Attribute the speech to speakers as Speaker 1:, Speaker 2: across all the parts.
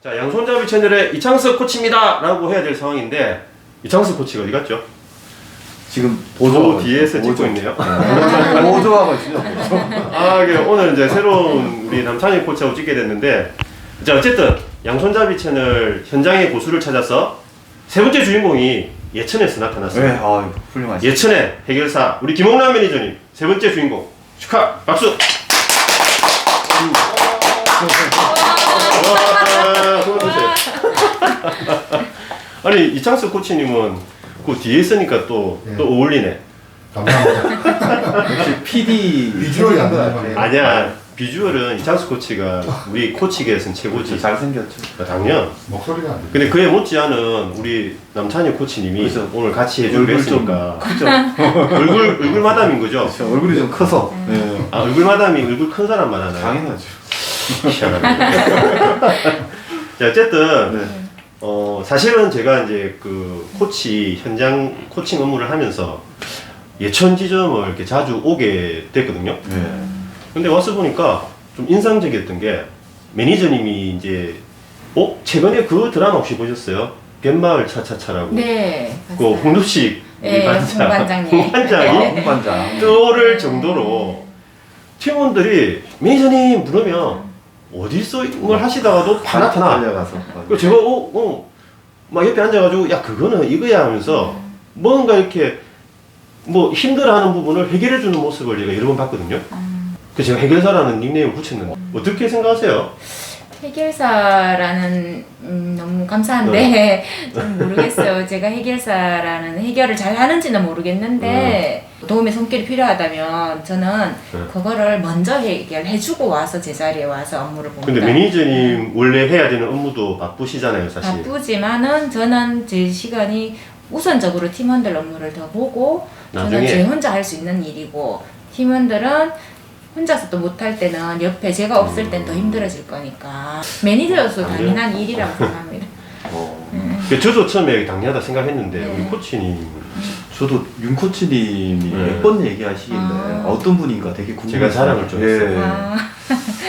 Speaker 1: 자, 양손잡이 채널의 이창석 코치입니다 라고 해야 될 상황인데 이창석 코치가 어디 갔죠?
Speaker 2: 지금
Speaker 1: 보조 뒤에서 찍고 있네요.
Speaker 2: 보조하고 있죠.
Speaker 1: 아, 오늘 이제 새로운 우리 남창희 코치하고 찍게 됐는데, 자, 어쨌든 양손잡이 채널 현장의 고수를 찾아서 세 번째 주인공이 예천에서 나타났습니다.
Speaker 2: 네, 아, 훌륭하시죠.
Speaker 1: 예천의 해결사 우리 김홍남 매니저님 세 번째 주인공 축하 박수. 아니 이창석 코치님은 그 뒤에 있으니까 또 어울리네.
Speaker 3: 감사합니다.
Speaker 2: 역시 PD
Speaker 3: 비주얼이 안
Speaker 2: 생긴 것
Speaker 3: 나요.
Speaker 2: 같아요.
Speaker 1: 아니야, 비주얼은 이창석 코치가 우리 코치계에서는 최고지.
Speaker 2: 잘생겼죠.
Speaker 1: 당연.
Speaker 3: 목소리가 안 돼.
Speaker 1: 근데 그에 못지않은 우리 남찬희 코치님이
Speaker 2: 그렇죠.
Speaker 1: 오늘 같이 해주기로
Speaker 2: 얼굴 좀
Speaker 1: 했으니까
Speaker 2: 크죠.
Speaker 1: 얼굴 마담인 거죠?
Speaker 2: 그렇죠. 얼굴이 좀 커서. 네.
Speaker 1: 아, 얼굴 마담이 얼굴 큰 사람만 하나요?
Speaker 2: 당연하죠.
Speaker 1: 자, 어쨌든
Speaker 2: 네.
Speaker 1: 사실은 제가 이제 그 코치 현장 코칭 업무를 하면서 예천 지점을 이렇게 자주 오게 됐거든요.
Speaker 2: 네.
Speaker 1: 근데 와서 보니까 좀 인상적이었던 게 매니저님이 이제 최근에 그 드라마 혹시 보셨어요? 갯마을 차차차라고.
Speaker 4: 네.
Speaker 1: 그 홍두식
Speaker 4: 네, 홍반장님.
Speaker 1: 홍반장이
Speaker 2: 홍반장.
Speaker 1: 떠오를 정도로 팀원들이 매니저님 부르면 어디서 뭘 하시다가도 다 나타나.
Speaker 2: 달려가서.
Speaker 1: 그 제가 막 옆에 앉아가지고 야 그거는 이거야 하면서 뭔가 이렇게 뭐 힘들어하는 부분을 해결해주는 모습을 제가 여러 번 봤거든요. 그 제가 해결사라는 닉네임을 붙였는데 어떻게 생각하세요?
Speaker 4: 해결사라는 너무 감사한데 좀 모르겠어요. 제가 해결사라는 해결을 잘 하는지는 모르겠는데 도움의 손길이 필요하다면 저는 그거를 먼저 해결해주고 와서 제 자리에 와서 업무를 봅니다.
Speaker 1: 근데 매니저님 원래 해야 되는 업무도 바쁘시잖아요, 사실.
Speaker 4: 바쁘지만은 저는 제 시간이 우선적으로 팀원들 업무를 더 보고 저는
Speaker 1: 나중에.
Speaker 4: 제 혼자 할 수 있는 일이고 팀원들은 혼자서 또 못할 때는 옆에 제가 없을 땐 더 힘들어질 거니까 매니저로서 당연한 일이라고 생각합니다.
Speaker 1: 저도 처음에 당연하다 생각했는데
Speaker 4: 네.
Speaker 1: 우리 코치님
Speaker 2: 저도 윤 코치님이
Speaker 1: 네.
Speaker 2: 몇 번 얘기하시길래
Speaker 4: 아.
Speaker 2: 어떤 분인가 되게 궁금해요.
Speaker 1: 제가 자랑을 좀 했어요.
Speaker 4: 아,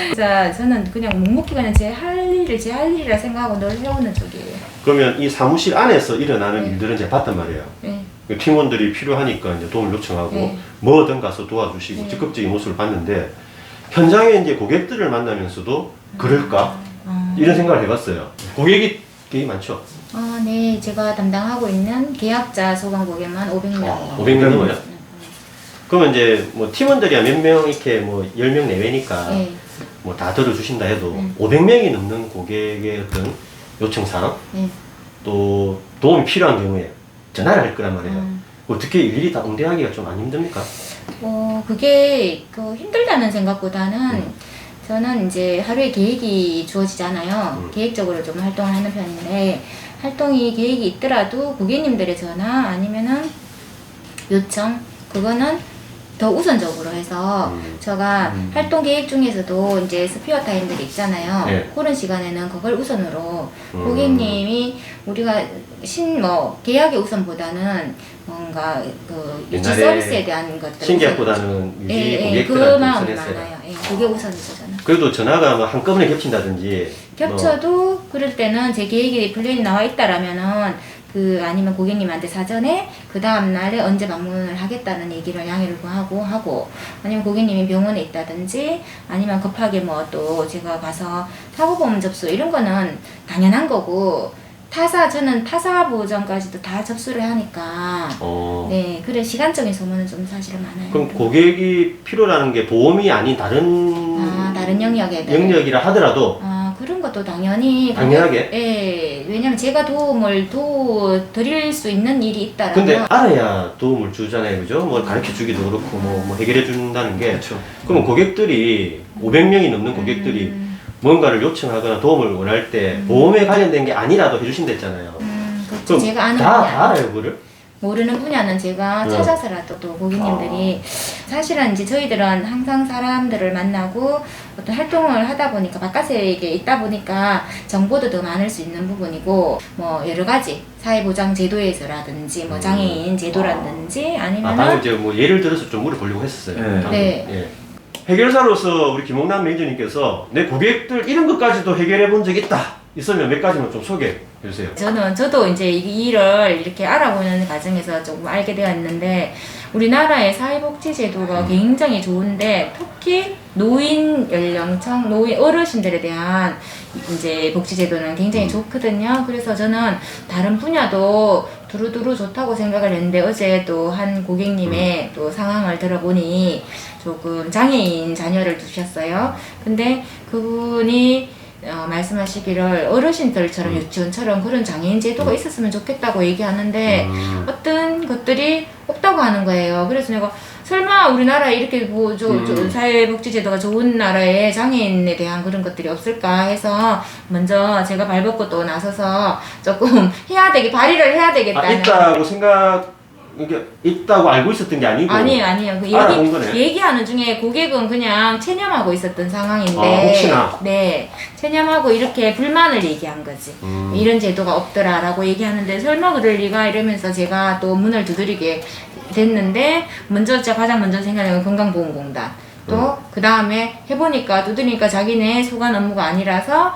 Speaker 4: 진짜 저는 그냥 묵묵히 그냥 제 할 일이라 생각하고 늘 해오는 쪽이에요.
Speaker 1: 그러면 이 사무실 안에서 일어나는
Speaker 4: 네.
Speaker 1: 일들은 제가 봤단 말이에요.
Speaker 4: 네.
Speaker 1: 팀원들이 필요하니까 이제 도움을 요청하고
Speaker 4: 네.
Speaker 1: 뭐든 가서 도와주시고
Speaker 4: 네.
Speaker 1: 적극적인 모습을 봤는데 현장에 이제 고객들을 만나면서도 그럴까? 이런 생각을 해봤어요. 고객이 되게 많죠?
Speaker 4: 네, 제가 담당하고 있는 계약자 소방 고객만 500명.
Speaker 1: 500명 넘어요? 그러면 이제 뭐 팀원들이 몇 명 이렇게 뭐 10명 내외니까
Speaker 4: 네.
Speaker 1: 뭐 다 들어주신다 해도 500명이 넘는 고객의 어떤 요청사항
Speaker 4: 네.
Speaker 1: 또 도움이 필요한 경우에 전화를 할 거란 말이에요. 어떻게 일일이 다 응대하기가 좀 안 힘듭니까?
Speaker 4: 그게 힘들다는 생각보다는 저는 이제 하루에 계획이 주어지잖아요. 계획적으로 좀 활동을 하는 편인데 계획이 있더라도 고객님들의 전화 아니면은 요청 그거는 더 우선적으로 해서 제가 활동 계획 중에서도 이제 스피어 타임들이 있잖아요.
Speaker 1: 네.
Speaker 4: 그런 시간에는 그걸 우선으로 고객님이 우리가 계약의 우선보다는 뭔가 유지
Speaker 1: 옛날에
Speaker 4: 서비스에 대한 것들
Speaker 1: 신계약보다는 유지
Speaker 4: 그
Speaker 1: 고객들한테
Speaker 4: 마음이
Speaker 1: 우선했어요.
Speaker 4: 많아요. 그게 우선이죠 저는.
Speaker 1: 그래도 전화가 뭐 한꺼번에 겹친다든지
Speaker 4: 겹쳐도 그럴 때는 제 계획이 플랜이 나와 있다라면은 아니면 고객님한테 사전에 그 다음 날에 언제 방문을 하겠다는 얘기를 양해를 구하고 아니면 고객님이 병원에 있다든지 아니면 급하게 뭐 또 제가 가서 사고보험 접수 이런 거는 당연한 거고 저는 타사 보전까지도 다 접수를 하니까 네 그래 시간적인 소모는 좀 사실은 많아요.
Speaker 1: 그럼 고객이 필요라는 게 보험이 아닌
Speaker 4: 다른 영역에
Speaker 1: 영역이라 하더라도
Speaker 4: 그런 것도 당연히
Speaker 1: 당연하게?
Speaker 4: 예, 왜냐면 제가 도움을 드릴 수 있는 일이 있다라면
Speaker 1: 근데 알아야 도움을 주잖아요, 그죠? 뭐 가르쳐 주기도 그렇고 뭐 해결해 준다는 게
Speaker 2: 그렇죠.
Speaker 1: 그러면 고객들이 500명이 넘는 고객들이 뭔가를 요청하거나 도움을 원할 때 보험에 관련된 게 아니라도 해주신다 했잖아요.
Speaker 4: 그렇죠.
Speaker 1: 그럼
Speaker 4: 제가 아는
Speaker 1: 다
Speaker 4: 분야
Speaker 1: 알아요, 그거를?
Speaker 4: 모르는 분야는 제가 찾아서라도 또 고객님들이 사실은 이제 저희들은 항상 사람들을 만나고 어떤 활동을 하다 보니까 바깥에 있다 보니까 정보도 더 많을 수 있는 부분이고 뭐 여러 가지 사회보장 제도에서라든지 뭐 장애인 제도라든지 아니면은
Speaker 1: 방금 제가 뭐 예를 들어서 좀 물어보려고 했었어요.
Speaker 2: 네.
Speaker 1: 방금.
Speaker 4: 네.
Speaker 1: 예. 해결사로서 우리 김홍남 매니저님께서 내 고객들 이런 것까지도 해결해 본 적 있다. 있으면 몇 가지만 좀 소개해 주세요.
Speaker 4: 저도 이제 이 일을 이렇게 알아보는 과정에서 조금 알게 되었는데, 우리나라의 사회복지제도가 굉장히 좋은데, 특히 노인 연령층, 노인 어르신들에 대한 이제 복지제도는 굉장히 좋거든요. 그래서 저는 다른 분야도 두루두루 좋다고 생각을 했는데, 어제 또 한 고객님의 또 상황을 들어보니 조금 장애인 자녀를 두셨어요. 근데 그분이 말씀하시기를 어르신들처럼 유치원처럼 그런 장애인 제도가 있었으면 좋겠다고 얘기하는데 어떤 것들이 없다고 하는 거예요. 그래서 내가 설마 우리나라에 이렇게 사회복지제도가 좋은 나라에 장애인에 대한 그런 것들이 없을까 해서 먼저 제가 발벗고 또 나서서 조금 발의를 해야 되겠다는.
Speaker 1: 있다고 그러니까 있다고 알고 있었던 게 아니고.
Speaker 4: 아니에요. 그
Speaker 1: 알아본 거네.
Speaker 4: 얘기하는 중에 고객은 그냥 체념하고 있었던 상황인데.
Speaker 1: 혹시나.
Speaker 4: 네. 체념하고 이렇게 불만을 얘기한 거지. 이런 제도가 없더라라고 얘기하는데, 설마 그럴 리가 이러면서 제가 또 문을 두드리게 됐는데, 가장 먼저 생각하는 건 건강보험공단. 또, 그 다음에 해보니까, 두드리니까 자기네 소관 업무가 아니라서,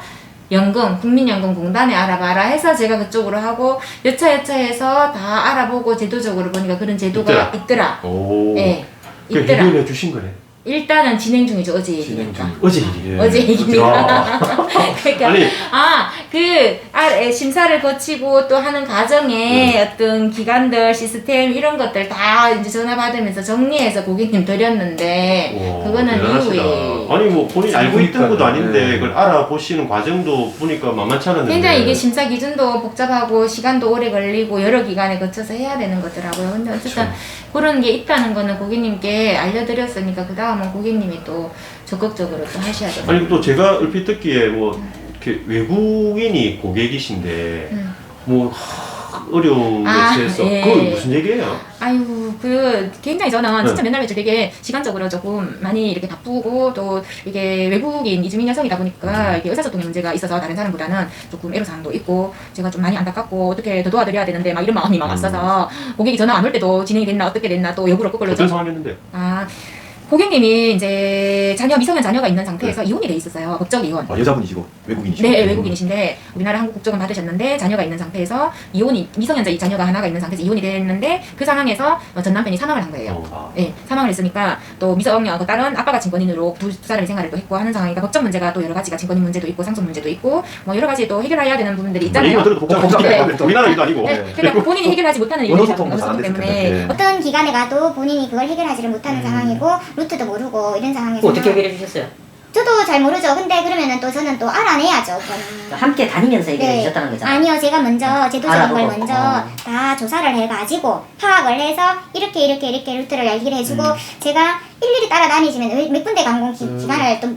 Speaker 4: 국민연금공단에 알아봐라 해서 제가 그쪽으로 하고, 여차여차해서 다 알아보고 제도적으로 보니까 그런 제도가 있더라.
Speaker 1: 오.
Speaker 4: 네.
Speaker 1: 그
Speaker 4: 있더라.
Speaker 1: 해결해 주신 거네.
Speaker 4: 일단은 진행 중이죠. 어제 얘기니까.
Speaker 1: 어제 일이에요.
Speaker 4: 어제 얘기니까. 그러니까
Speaker 1: 아니,
Speaker 4: 심사를 거치고 또 하는 과정에 어떤 기관들 시스템 이런 것들 다 이제 전화 받으면서 정리해서 고객님 드렸는데, 그거는
Speaker 1: 대단하시다.
Speaker 4: 이후에
Speaker 1: 아니 뭐 본인이 알고 있던 것도 아닌데
Speaker 2: 네.
Speaker 1: 그걸 알아보시는 과정도 보니까 만만치 않았는데.
Speaker 4: 굉장히 이게 심사 기준도 복잡하고 시간도 오래 걸리고 여러 기관에 거쳐서 해야 되는 거더라고요. 근데 어쨌든 그런 게 있다는 거는 고객님께 알려드렸으니까 그 다음은 고객님이 또 적극적으로 또 하셔야 돼요.
Speaker 1: 아니 또 제가 얼핏 듣기에 뭐 이렇게 외국인이 고객이신데 뭐 어려운 것에서
Speaker 4: 예.
Speaker 1: 그건 무슨 얘기예요?
Speaker 4: 아유, 굉장히 저는 진짜 맨날 매일 되게 시간적으로 조금 많이 이렇게 바쁘고, 또 이게 외국인 이주민 여성이다 보니까 이게 의사소통의 문제가 있어서 다른 사람보다는 조금 애로사항도 있고, 제가 좀 많이 안타깝고, 어떻게 더 도와드려야 되는데, 막 이런 마음이 막 왔어서, 고객이 전화 안 올 때도 진행이 됐나, 어떻게 됐나, 또 여부를 거꾸로.
Speaker 1: 어떤 상황이었는데요?
Speaker 4: 고객님이 이제 미성년 자녀가 있는 상태에서 이혼이 돼 있었어요. 법적 이혼.
Speaker 2: 여자분이시고 외국인이시고.
Speaker 4: 네, 외국인이신데 우리나라 한국 국적은 받으셨는데 자녀가 있는 상태에서 미성년자 이 자녀가 하나가 있는 상태에서 이혼이 됐는데, 그 상황에서 전 남편이 사망을 한 거예요. 네, 사망을 했으니까 또 미성년 그 딸은 아빠가 친권인으로 두 사람이 생활을 또 했고 하는 상황이니까 법적 문제가 또 여러 가지가 친권인 문제도 있고 상속 문제도 있고 뭐 여러 가지 또 해결해야 되는 부분들이 있잖아요.
Speaker 1: 이거 들어도 복잡해. 우리나라 일도 아니고.
Speaker 4: 네, 그러니까 본인이 해결하지 못하는 일이
Speaker 2: 언어소통도
Speaker 4: 없었기
Speaker 2: 잘안 됐을
Speaker 4: 때문에
Speaker 2: 텐데.
Speaker 5: 어떤 기관에 가도 본인이 그걸 해결하지를 못하는 상황이고 루트도 모르고 이런 상황에서
Speaker 6: 어떻게 해결해 주셨어요?
Speaker 5: 저도 잘 모르죠. 근데 그러면은 또 저는 또 알아내야죠. 그거는.
Speaker 6: 함께 다니면서 해결해
Speaker 5: 네.
Speaker 6: 주셨다는 거잖아요.
Speaker 5: 아니요, 제가 먼저 제도적인 걸
Speaker 6: 알아보고.
Speaker 5: 먼저 다 조사를 해가지고 파악을 해서 이렇게 루트를 얘기를 해주고 제가 일일이 따라다니시면 몇 군데 기관을 또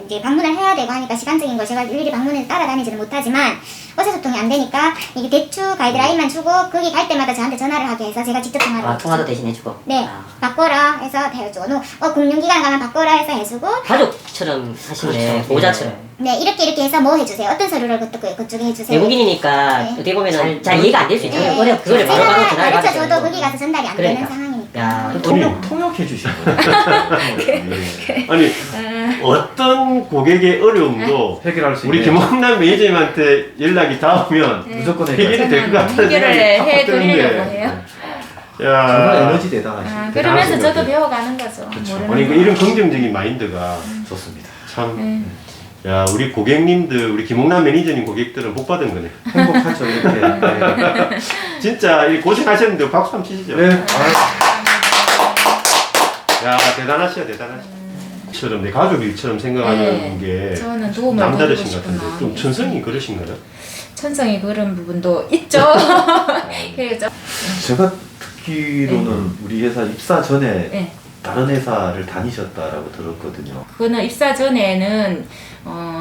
Speaker 5: 이제 방문을 해야 되고 하니까 시간적인 걸 제가 일일이 방문해서 따라다니지는 못하지만 의사소통이 안 되니까 이게 대충 가이드라인만 주고 거기 갈 때마다 저한테 전화를 하게 해서 제가 직접 전화를
Speaker 6: 통화도 대신 해주고.
Speaker 5: 네, 바꿔라 해서 해주고 금융기관 가면 바꿔라 해서 해주고
Speaker 6: 가족처럼 하시네. 보호자처럼.
Speaker 5: 네, 이렇게 해서 뭐 해주세요. 어떤 서류를 그쪽에 해주세요.
Speaker 6: 외국인이니까
Speaker 5: 네.
Speaker 6: 어떻게 보면은 잘 이해가 안 될 수 있잖아요.
Speaker 5: 네.
Speaker 6: 그걸 바로 전화를
Speaker 5: 제가
Speaker 6: 받으셔야
Speaker 5: 가르쳐줘도
Speaker 6: 되고.
Speaker 5: 거기 가서 전달이 안
Speaker 6: 그러니까.
Speaker 5: 되는 상황이니까.
Speaker 6: 야,
Speaker 2: 통역해 주시는 거예요.
Speaker 1: 아니 어떤 고객의 어려움도
Speaker 2: 해결할 수
Speaker 1: 우리
Speaker 2: 있는.
Speaker 1: 김홍남 매니저님한테 연락이 닿으면
Speaker 2: 무조건
Speaker 1: 해결이 될 것 같다는
Speaker 4: 해결을
Speaker 1: 생각이 팍
Speaker 4: 해드리려고
Speaker 1: 드는데.
Speaker 4: 해요.
Speaker 2: 정말
Speaker 1: 야,
Speaker 2: 에너지 대단하시네.
Speaker 4: 그러면서 저도
Speaker 1: 대단하신
Speaker 4: 배워가는 거죠.
Speaker 2: 그쵸.
Speaker 4: 모르는
Speaker 1: 아니
Speaker 4: 거.
Speaker 1: 이런 긍정적인 마인드가
Speaker 2: 좋습니다.
Speaker 1: 참. 야, 우리 고객님들, 우리 김홍남 매니저님 고객들은 복 받은 거네.
Speaker 2: 행복하죠 이렇게. 네.
Speaker 1: 진짜 이 고생하셨는데 박수 한번 치시죠.
Speaker 2: 네.
Speaker 1: 야, 대단하시다. 처럼 내 가족일처럼 생각하는 게
Speaker 4: 저는 도움을
Speaker 1: 남다르신
Speaker 4: 드리고
Speaker 1: 것 같은데
Speaker 4: 싶은
Speaker 1: 좀
Speaker 4: 마음이
Speaker 1: 천성이 그러신가요?
Speaker 4: 천성이 그런 부분도 있죠. 그렇죠.
Speaker 2: 제가 듣기로는 우리 회사 입사 전에
Speaker 4: 네.
Speaker 2: 다른 회사를 다니셨다라고 들었거든요.
Speaker 4: 그거는 입사 전에는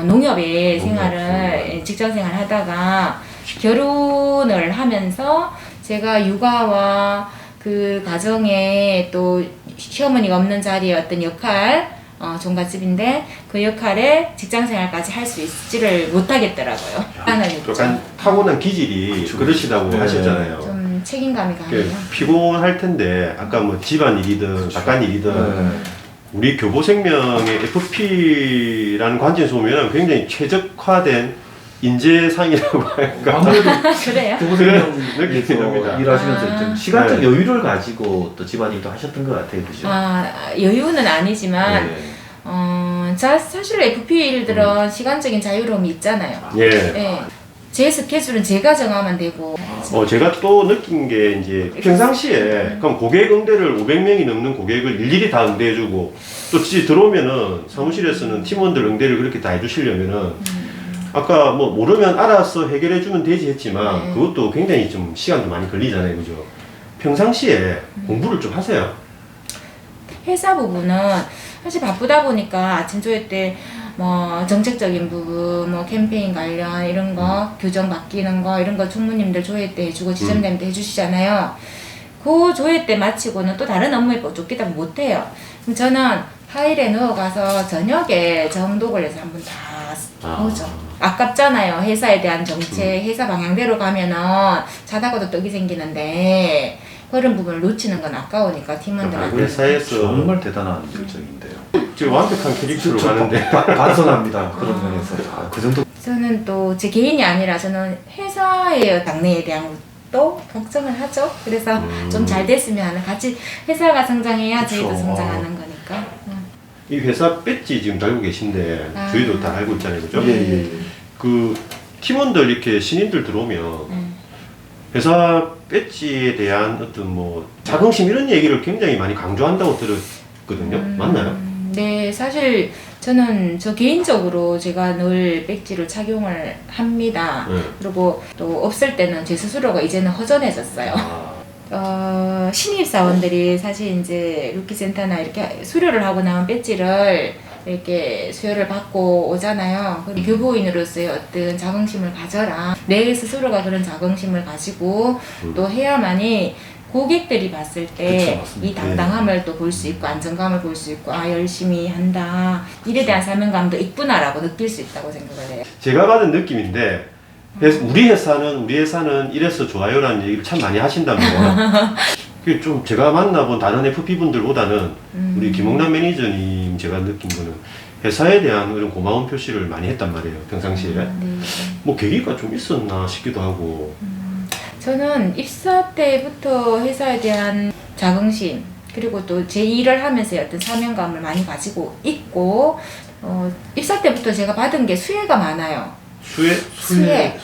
Speaker 4: 농협에 생활을 직장 생활 하다가 결혼을 하면서 제가 육아와 그 가정에 또 시어머니가 없는 자리에 어떤 역할 종갓집인데 그 역할에 직장 생활까지 할 수 있지를 못하겠더라고요.
Speaker 1: 약간 타고난 기질이
Speaker 2: 그쵸.
Speaker 1: 그러시다고
Speaker 2: 네.
Speaker 1: 하셨잖아요.
Speaker 4: 좀 책임감이
Speaker 1: 그
Speaker 4: 강해요.
Speaker 1: 피곤할 텐데 아까 뭐 집안 일이든 바깥 일이든 우리 교보생명의 FP라는 관점에서 보면 굉장히 최적화된 인재상이라고 할까.
Speaker 2: 아무래도
Speaker 4: 그래요?
Speaker 1: 느낌이
Speaker 2: 교보생명에서
Speaker 1: 납니다.
Speaker 2: 일하시면서 좀 시간적
Speaker 1: 네.
Speaker 2: 여유를 가지고 또 집안일 도 하셨던 것 같아요, 그죠?
Speaker 4: 여유는 아니지만
Speaker 2: 네.
Speaker 4: 사실 FP 일들은 시간적인 자유로움이 있잖아요.
Speaker 1: 예.
Speaker 4: 네. 제 스케줄은 제가 정하면 되고.
Speaker 1: 제가 또 느낀 게 이제 평상시에 그럼 고객 응대를 500명이 넘는 고객을 일일이 다 응대해주고 또 집에 들어오면은 사무실에서는 팀원들 응대를 그렇게 다 해주시려면은 아까 뭐 모르면 알아서 해결해주면 되지 했지만
Speaker 4: 네.
Speaker 1: 그것도 굉장히 좀 시간도 많이 걸리잖아요, 그죠? 평상시에 공부를 좀 하세요.
Speaker 4: 회사 부분은 사실 바쁘다 보니까 아침 조회 때 뭐 정책적인 부분, 뭐 캠페인 관련 이런 거, 규정 바뀌는 거 이런 거 총무님들 조회 때 해주고 지점장님들 해주시잖아요. 그 조회 때 마치고는 또 다른 업무에 쫓기다 못 해요. 그럼 저는 하일에 누워가서 저녁에 정독을 해서 한번 다 보죠. 아깝잖아요. 회사에 대한 정책, 회사 방향대로 가면은 자다가도 떡이 생기는데 그런 부분을 놓치는 건 아까우니까 팀원들한테.
Speaker 1: 회사에서
Speaker 2: 정말 대단한 결정인데요.
Speaker 1: 지금 완벽한 캐릭터로 가는데
Speaker 2: 반성합니다. 그런 면에서. 그 정도.
Speaker 4: 저는 또 제 개인이 아니라 저는 회사의 당내에 대한 것도 걱정을 하죠. 그래서 좀 잘 됐으면 하는, 같이 회사가 성장해야 저희도
Speaker 2: 그쵸.
Speaker 4: 성장하는 거니까.
Speaker 1: 이 회사 배지 지금 달고 계신데 저희도 다 알고 있잖아요, 그죠?
Speaker 2: 예.
Speaker 1: 그 팀원들 이렇게 신인들 들어오면 회사 배지에 대한 어떤 뭐 자긍심 이런 얘기를 굉장히 많이 강조한다고 들었거든요. 맞나요?
Speaker 4: 네, 사실 저는 저 개인적으로 제가 늘 배지를 착용을 합니다.
Speaker 1: 네.
Speaker 4: 그리고 또 없을 때는 제 스스로가 이제는 허전해졌어요. 신입사원들이 사실 이제 루키센터나 이렇게 수료를 하고 나온 배지를 이렇게 수여를 받고 오잖아요. 그럼 교보인으로서의 어떤 자긍심을 가져라. 내 스스로가 그런 자긍심을 가지고 또 해야만이 고객들이 봤을
Speaker 2: 그쵸,
Speaker 4: 때
Speaker 2: 맞습니다.
Speaker 4: 이 당당함을 또 볼 수 있고 안정감을 볼 수 있고 열심히 한다. 일에 대한 사명감도 있구나라고 느낄 수 있다고 생각을 해요.
Speaker 1: 제가 받은 느낌인데 우리 회사는 이래서 좋아요라는 얘기를 참 많이 하신다면 그게 좀 제가 만나본 다른 FP분들보다는 우리 김홍남 매니저님 제가 느낀 거는 회사에 대한 그런 고마운 표시를 많이 했단 말이에요, 평상시에.
Speaker 4: 네.
Speaker 1: 뭐 계기가 좀 있었나 싶기도 하고.
Speaker 4: 저는 입사 때부터 회사에 대한 자긍심 그리고 또 제 일을 하면서의 어떤 사명감을 많이 가지고 있고 입사 때부터 제가 받은 게 수혜가 많아요.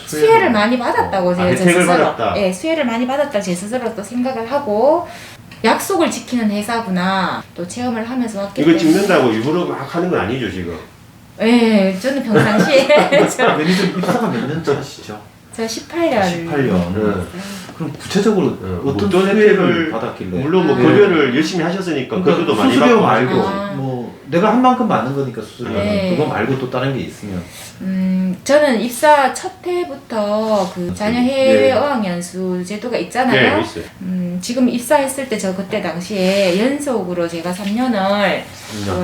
Speaker 4: 수혜를 많이 받았다고 제
Speaker 1: 혜택을
Speaker 4: 스스로
Speaker 1: 받았다.
Speaker 4: 예, 수혜를 많이 받았다 제 스스로 또 생각을 하고 약속을 지키는 회사구나 또 체험을 하면서 왔기
Speaker 1: 이거
Speaker 4: 때문에
Speaker 1: 찍는다고 일부러 막 하는 건 아니죠, 지금?
Speaker 4: 예, 저는 평상시에
Speaker 2: 매니저 입사가 몇 년 차시죠?
Speaker 4: 저 18년
Speaker 2: 18년. 그럼 구체적으로 어떤
Speaker 1: 어떤
Speaker 2: 수혜를
Speaker 1: 혜택을
Speaker 2: 받았길래?
Speaker 1: 물론 뭐
Speaker 4: 네.
Speaker 1: 급여를 열심히 하셨으니까 급여도 많이
Speaker 2: 수수료
Speaker 1: 받고
Speaker 2: 말고
Speaker 4: 아.
Speaker 2: 뭐 내가 한 만큼 받는 거니까 수수료는
Speaker 4: 네.
Speaker 2: 그거 말고 또 다른 게 있으면
Speaker 4: 저는 입사 첫 해부터 그 자녀 해외 어학연수 제도가 있잖아요.
Speaker 1: 네, 있어요.
Speaker 4: 지금 입사했을 때 저 그때 당시에 연속으로 제가 3년을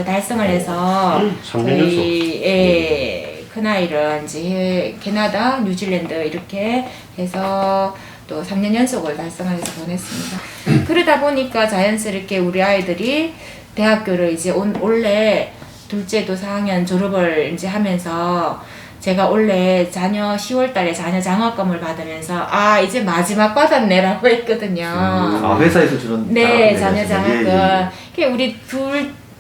Speaker 4: 달성을 해서
Speaker 1: 3년 연속.
Speaker 4: 저희 큰아이를 이제 캐나다, 뉴질랜드 이렇게 해서 또 3년 연속을 달성을 해서 보냈습니다. 그러다 보니까 자연스럽게 우리 아이들이 대학교를 이제 올해 둘째도 4학년 졸업을 이제 하면서 제가 원래 자녀 10월 달에 자녀 장학금을 받으면서 이제 마지막 받았네라고 했거든요.
Speaker 2: 회사에서 주는
Speaker 4: 네,
Speaker 2: 장학금을
Speaker 4: 자녀
Speaker 2: 내셨어요.
Speaker 4: 장학금. 그 우리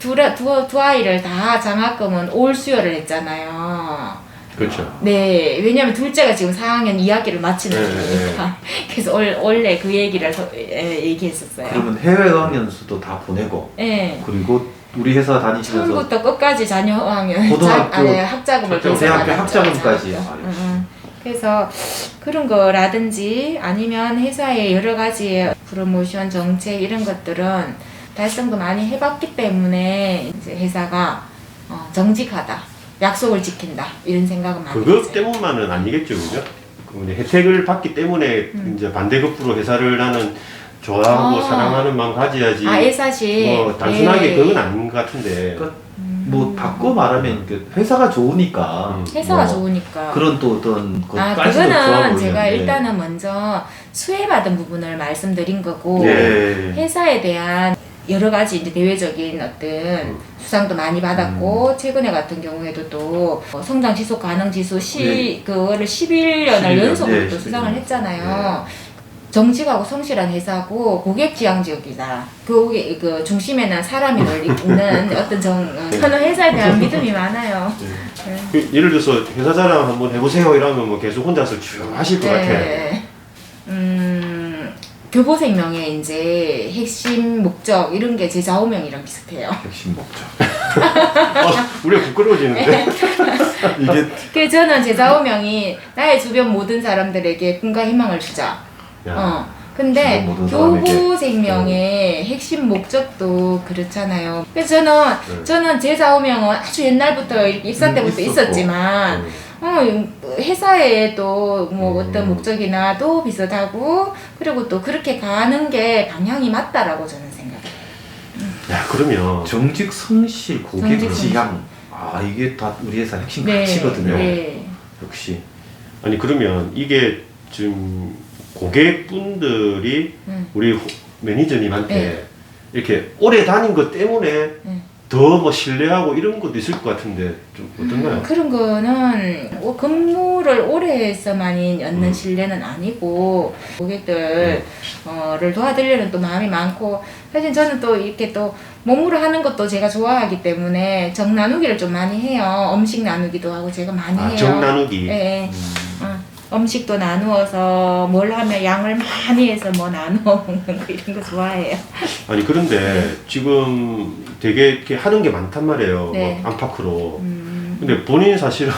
Speaker 4: 두 아이를 다 장학금은 올 수여를 했잖아요.
Speaker 1: 그렇죠.
Speaker 4: 네, 왜냐면 둘째가 지금 4학년 2학기를 마치는 중이니까. 그래서 원래 그 얘기를 얘기했었어요.
Speaker 2: 그러면 해외 어학연수도 다 보내고
Speaker 4: 네.
Speaker 2: 그리고 우리 회사 다니시면서
Speaker 4: 처음부터 끝까지 자녀 어학연
Speaker 2: 고등학교,
Speaker 4: 학자금을
Speaker 2: 대학교 학자금까지.
Speaker 4: 그래서 그런 거라든지 아니면 회사의 여러 가지의 프로모션 정책 이런 것들은 달성도 많이 해봤기 때문에 이제 회사가 정직하다, 약속을 지킨다 이런 생각은 많이
Speaker 1: 그것
Speaker 4: 했어요.
Speaker 1: 때문만은 아니겠죠, 그죠? 혜택을 받기 때문에 이제 반대급부로 회사를 나는 좋아하고 사랑하는 마음 가져야지.
Speaker 4: 애사시.
Speaker 1: 뭐 단순하게
Speaker 4: 예.
Speaker 1: 그건 아닌 것 같은데.
Speaker 2: 그러니까 뭐 바꿔 말하면 그 회사가 좋으니까
Speaker 4: 회사가
Speaker 2: 뭐
Speaker 4: 좋으니까.
Speaker 2: 그런 또 어떤
Speaker 4: 그거는 제가 일단은 먼저 수혜받은 부분을 말씀드린 거고
Speaker 1: 예.
Speaker 4: 회사에 대한 여러 가지 이제 대외적인 어떤 수상도 많이 받았고 최근에 같은 경우에도 또 성장 지속 가능 지수 그거를 11년을
Speaker 2: 11년,
Speaker 4: 연속으로
Speaker 2: 네,
Speaker 4: 또
Speaker 2: 11년.
Speaker 4: 수상을 했잖아요. 정직하고 성실한 회사고 고객 지향 지역이다. 그 중심에는 사람이 있는 어떤 저는 회사에 대한 믿음이 많아요.
Speaker 1: 그 예를 들어서 회사 자랑 한번 해보세요 이러면 뭐 계속 혼자서 쭉 하실 것 같아.
Speaker 4: 네. 교보생명의 이제 핵심 목적 이런 게 제 좌우명이랑 비슷해요.
Speaker 2: 핵심 목적.
Speaker 1: 우리가 부끄러워지는데.
Speaker 2: 이게
Speaker 4: 그래서 저는 제 좌우명이 나의 주변 모든 사람들에게 꿈과 희망을 주자.
Speaker 1: 야.
Speaker 4: 근데
Speaker 2: 주변 모든 사람에게.
Speaker 4: 교보생명의 핵심 목적도 그렇잖아요. 그래서 저는 제 좌우명은 아주 옛날부터 입사 때부터
Speaker 2: 있었고.
Speaker 4: 있었지만 회사에 또 뭐 어떤 목적이나 또 비슷하고 그리고 또 그렇게 가는 게 방향이 맞다라고 저는 생각해요.
Speaker 1: 야 그러면
Speaker 2: 정직, 성실, 고객
Speaker 4: 정직,
Speaker 2: 지향. 아 이게 다 우리 회사 핵심
Speaker 4: 네,
Speaker 2: 가치거든요.
Speaker 4: 네.
Speaker 2: 역시.
Speaker 1: 아니 그러면 이게 지금 고객분들이 우리 매니저님한테
Speaker 4: 네.
Speaker 1: 이렇게 오래 다닌 것 때문에
Speaker 4: 네.
Speaker 1: 더 뭐 신뢰하고 이런 것도 있을 것 같은데 좀 어떤가요?
Speaker 4: 그런 거는 근무를 오래 해서만이 얻는 신뢰는 아니고 고객들을 도와드리려는 또 마음이 많고 사실 저는 또 이렇게 또 몸으로 하는 것도 제가 좋아하기 때문에 정 나누기를 좀 많이 해요. 음식 나누기도 하고 제가 많이 해요.
Speaker 1: 정 나누기.
Speaker 4: 네. 음식도 나누어서 뭘 하면 양을 많이 해서 뭐 나누어 먹는 거 이런 거 좋아해요.
Speaker 1: 아니 그런데 지금 되게 이렇게 하는 게 많단 말이에요.
Speaker 4: 네.
Speaker 1: 뭐 안팎으로. 근데 본인 사실은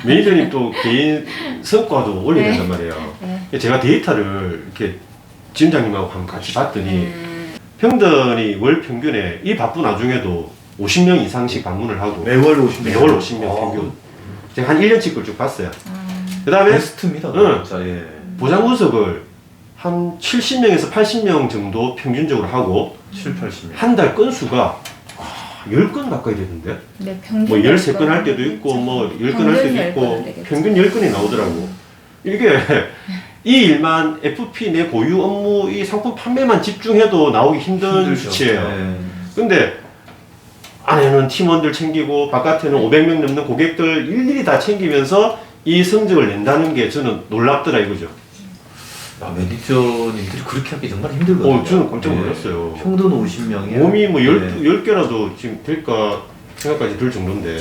Speaker 1: 매니저님 또 개인 성과도 올려야
Speaker 4: 네.
Speaker 1: 된단 말이에요.
Speaker 4: 네.
Speaker 1: 제가 데이터를 이렇게 지점장님하고 한번 같이 봤더니 평균이 월 평균에 이 바쁜 와중에도 50명 이상씩 방문을 하고
Speaker 2: 매월 50명.
Speaker 1: 매월 50명 평균. 제가 한 1년치 걸 쭉 봤어요. 그 다음에
Speaker 2: 베스트입니다.
Speaker 1: 응.
Speaker 2: 진짜 예.
Speaker 1: 보장 분석을 한 70명에서 80명 정도 평균적으로 하고
Speaker 2: 7, 80명.
Speaker 1: 한 달 건수가 10건 가까이 되던데?
Speaker 4: 네, 평균
Speaker 1: 뭐 13건 할 때도 있고 뭐 10건 할 때도 있고 평균 10건이 나오더라고. 이게 이 일만 FP 내 고유 업무 이 상품 판매만 집중해도 나오기 힘든
Speaker 2: 힘들죠.
Speaker 1: 수치예요.
Speaker 2: 네.
Speaker 1: 근데 안에는 팀원들 챙기고 바깥에는 500명 넘는 고객들 일일이 다 챙기면서 이 성적을 낸다는 게 저는 놀랍더라 이거죠.
Speaker 2: 아, 매니저님들이 그렇게 하기 정말 힘들거든요.
Speaker 1: 저는 깜짝 놀랐어요.
Speaker 2: 평균 50명이에요.
Speaker 1: 몸이 뭐 10개라도 지금 될까 생각까지 들 정도인데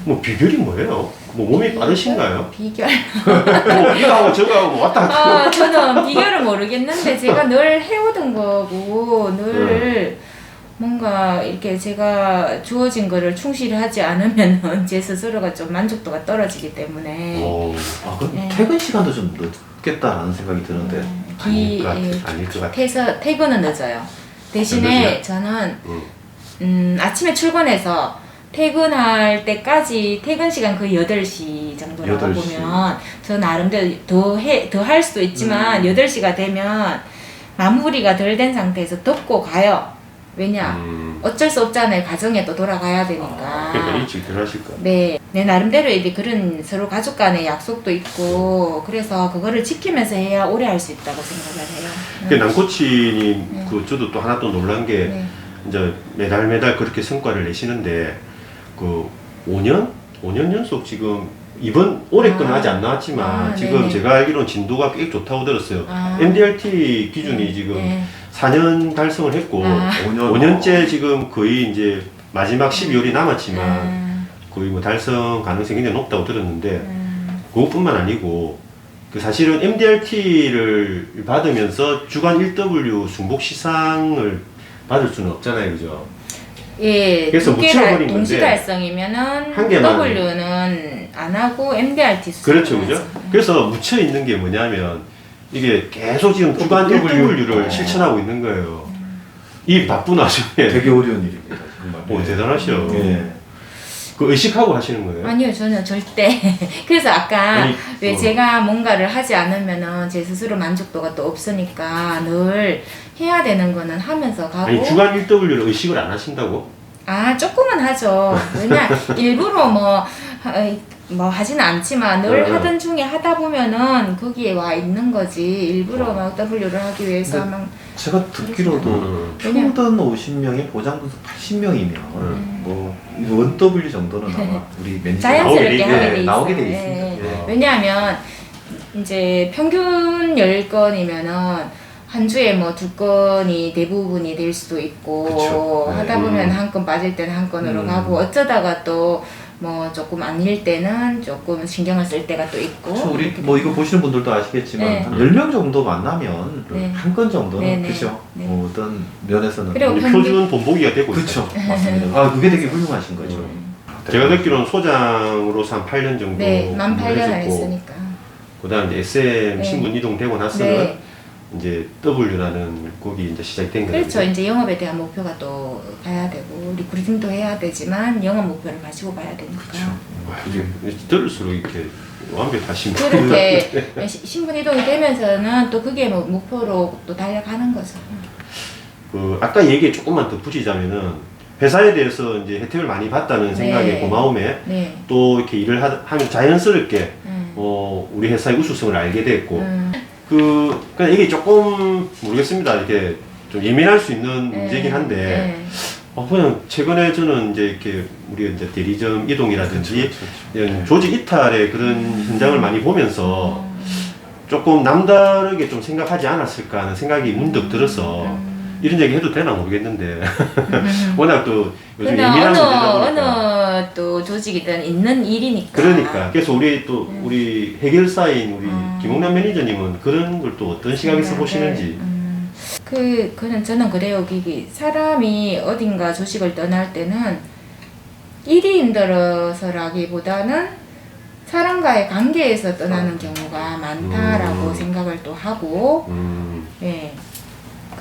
Speaker 1: 뭐 비결이 뭐예요? 뭐 몸이 빠르신가요?
Speaker 4: 비결.
Speaker 1: 뭐 이거 하고 저거 하고 뭐 왔다 갔다 하고.
Speaker 4: 저는 비결을 모르겠는데 제가 늘 해오던 거고 늘 뭔가 이렇게 제가 주어진 거를 충실히 하지 않으면 제 스스로가 좀 만족도가 떨어지기 때문에
Speaker 2: 아, 그럼
Speaker 4: 네.
Speaker 2: 퇴근 시간도 좀 늦겠다라는 생각이 드는데.
Speaker 1: 아닐 것 같아.
Speaker 4: 퇴근은 늦어요. 대신에
Speaker 1: 늦어요?
Speaker 4: 저는 아침에 출근해서 퇴근할 때까지 퇴근 시간 거의 8시 정도라고
Speaker 2: 8시.
Speaker 4: 보면 저 나름대로 더 할 수도 있지만 8시가 되면 마무리가 덜 된 상태에서 덮고 가요. 왜냐? 어쩔 수 없잖아요. 가정에 또 돌아가야 되니까.
Speaker 1: 그러니까 일찍 들어가실 거.
Speaker 4: 네, 내 나름대로 이제 그런 서로 가족 간의 약속도 있고 그래서 그거를 지키면서 해야 오래 할 수 있다고 생각을 해요.
Speaker 1: 그 남코치님 그 저도 또 하나 또 놀란 게
Speaker 4: 네.
Speaker 1: 이제 매달 그렇게 성과를 내시는데 그 5년 연속 지금 이번 올해 거는 아직 안 나왔지만 지금
Speaker 4: 네네.
Speaker 1: 제가 알기로는 진도가 꽤 좋다고 들었어요.
Speaker 4: 아.
Speaker 1: MDRT 기준이 지금
Speaker 4: 네.
Speaker 1: 4년 달성을 했고
Speaker 4: 아.
Speaker 1: 5년째 지금 거의 이제 마지막 12월이 남았지만 거의 뭐 달성 가능성이 굉장히 높다고 들었는데 그것뿐만 아니고 그 사실은 MDRT를 받으면서 주간 1W 중복 시상을 받을 수는 없잖아요, 그죠?
Speaker 4: 예,
Speaker 1: 그래서 묻혀버린
Speaker 4: 동시
Speaker 1: 건데
Speaker 4: 달성이면은
Speaker 1: 한 개만.
Speaker 4: W는 안 하고 MDRT 수술.
Speaker 1: 그렇죠, 그죠? 그래서 묻혀 있는 게 뭐냐면 이게 계속 지금 주간
Speaker 2: W.
Speaker 1: 1W를 실천하고 있는 거예요. 이 바쁜 와중에
Speaker 2: 되게 어려운 일입니다. 정말.
Speaker 1: 오, 대단하셔.
Speaker 2: 예.
Speaker 1: 그 의식하고 하시는 거예요?
Speaker 4: 아니요, 저는 절대. 그래서 아까
Speaker 1: 아니,
Speaker 4: 왜 제가 뭔가를 하지 않으면은 제 스스로 만족도가 또 없으니까 늘 해야 되는 거는 하면서 가고.
Speaker 1: 아니 주간 1W를 의식을 안 하신다고?
Speaker 4: 조금은 하죠. 왜냐 일부러 뭐 뭐 하지는 않지만 늘
Speaker 1: 네.
Speaker 4: 하던 중에 하다 보면은 거기에 와 있는 거지. 일부러 막 W를 하기 위해서
Speaker 2: 근데
Speaker 4: 막
Speaker 2: 제가 듣기로도
Speaker 4: 왜냐-
Speaker 2: 표든 50명에 보장 분수 80명이면 뭐 원 W 정도는 아마 우리 매니저
Speaker 4: 자연스럽게
Speaker 1: 나오게
Speaker 4: 하게 돼 있어요.
Speaker 2: 나오게 돼
Speaker 4: 예.
Speaker 2: 있습니다. 예.
Speaker 4: 왜냐하면 이제 평균 10건이면은 한 주에 뭐 2건이 대부분이 될 수도 있고
Speaker 2: 그쵸. 네.
Speaker 4: 하다 보면 한 건 빠질 때는 한 건으로 가고 어쩌다가 또 뭐 조금 아닐 때는 조금 신경을 쓸 때가 또 있고
Speaker 2: 그렇죠. 우리 뭐 이거 보시는 분들도 아시겠지만
Speaker 4: 네.
Speaker 2: 한 10명 정도 만나면
Speaker 4: 네.
Speaker 2: 한 건 정도는
Speaker 4: 네, 네.
Speaker 2: 그죠?
Speaker 4: 네.
Speaker 2: 뭐 어떤 면에서는
Speaker 4: 그리고
Speaker 1: 이제
Speaker 4: 평균-
Speaker 1: 표준 본보기가 되고
Speaker 2: 그렇죠.
Speaker 1: 있어요.
Speaker 2: 맞습니다. 아 그게 되게 훌륭하신 거죠.
Speaker 1: 제가 듣기로는 소장으로서 한 8년 정도
Speaker 4: 네, 만 8년
Speaker 1: 했었고,
Speaker 4: 했으니까.
Speaker 1: 그다음 이제 SM
Speaker 4: 네.
Speaker 1: 신분 이동되고 나서는
Speaker 4: 네.
Speaker 1: 이제 W라는 곡이 이제 시작이 된 거예요.
Speaker 4: 그렇죠. 이제 영업에 대한 목표가 또 가야 되고 리크루팅도 해야 되지만 영업 목표를 가지고 가야 되니까.
Speaker 1: 이게 들을수록 이렇게 완벽하신
Speaker 4: 그렇게 신분 이동이 되면서는 또 그게 뭐 목표로 또 달려가는 거죠.
Speaker 1: 그 아까 얘기에 조금만 더 붙이자면은 회사에 대해서 이제 혜택을 많이 받다는 생각에
Speaker 4: 네.
Speaker 1: 고마움에
Speaker 4: 네.
Speaker 1: 또 이렇게 일을 하면 자연스럽게
Speaker 4: 음.
Speaker 1: 우리 회사의 우수성을 알게 됐고 그냥 이게 조금 모르겠습니다. 이렇게 좀 예민할 수 있는 문제긴 한데
Speaker 4: 네.
Speaker 1: 그냥 최근에 저는 이제 이렇게 우리 이제 대리점 이동이라든지
Speaker 2: 그렇죠.
Speaker 1: 이런 조직 이탈의 그런 현장을 많이 보면서 조금 남다르게 좀 생각하지 않았을까 하는 생각이 문득 들어서 이런 얘기 해도 되나 모르겠는데 워낙 또 요즘
Speaker 4: 근데
Speaker 1: 예민한 문제다
Speaker 4: 어느
Speaker 1: 보니까
Speaker 4: 또 조직이든 있는 일이니까.
Speaker 1: 그러니까 그래서 우리 또 우리 해결사인 우리 김홍남 매니저님은 그런 걸 또 어떤 시각에서
Speaker 4: 생각을,
Speaker 1: 보시는지
Speaker 4: 그는 저는 그래요. 사람이 어딘가 조직을 떠날 때는 일이 힘들어서라기보다는 사람과의 관계에서 떠나는 경우가 많다라고 생각을 또 하고, 예.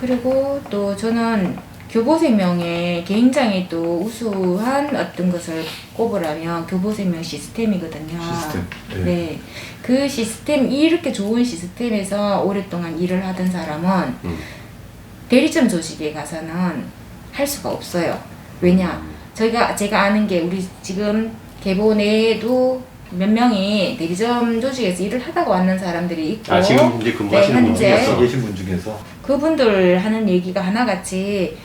Speaker 4: 그리고 또 저는 교보생명에 굉장히 또 우수한 어떤 것을 꼽으라면 교보생명 시스템이거든요.
Speaker 2: 시스템. 네.
Speaker 4: 네. 그 시스템, 이렇게 좋은 시스템에서 오랫동안 일을 하던 사람은 대리점 조직에 가서는 할 수가 없어요. 왜냐? 제가 아는 게 우리 지금 개보 내에도 몇 명이 대리점 조직에서 일을 하다가 왔는 사람들이 있고
Speaker 1: 지금 이제 근무하시는
Speaker 4: 네, 현재.
Speaker 1: 분들께서
Speaker 2: 계신 분 중에서
Speaker 4: 그분들 하는 얘기가 하나같이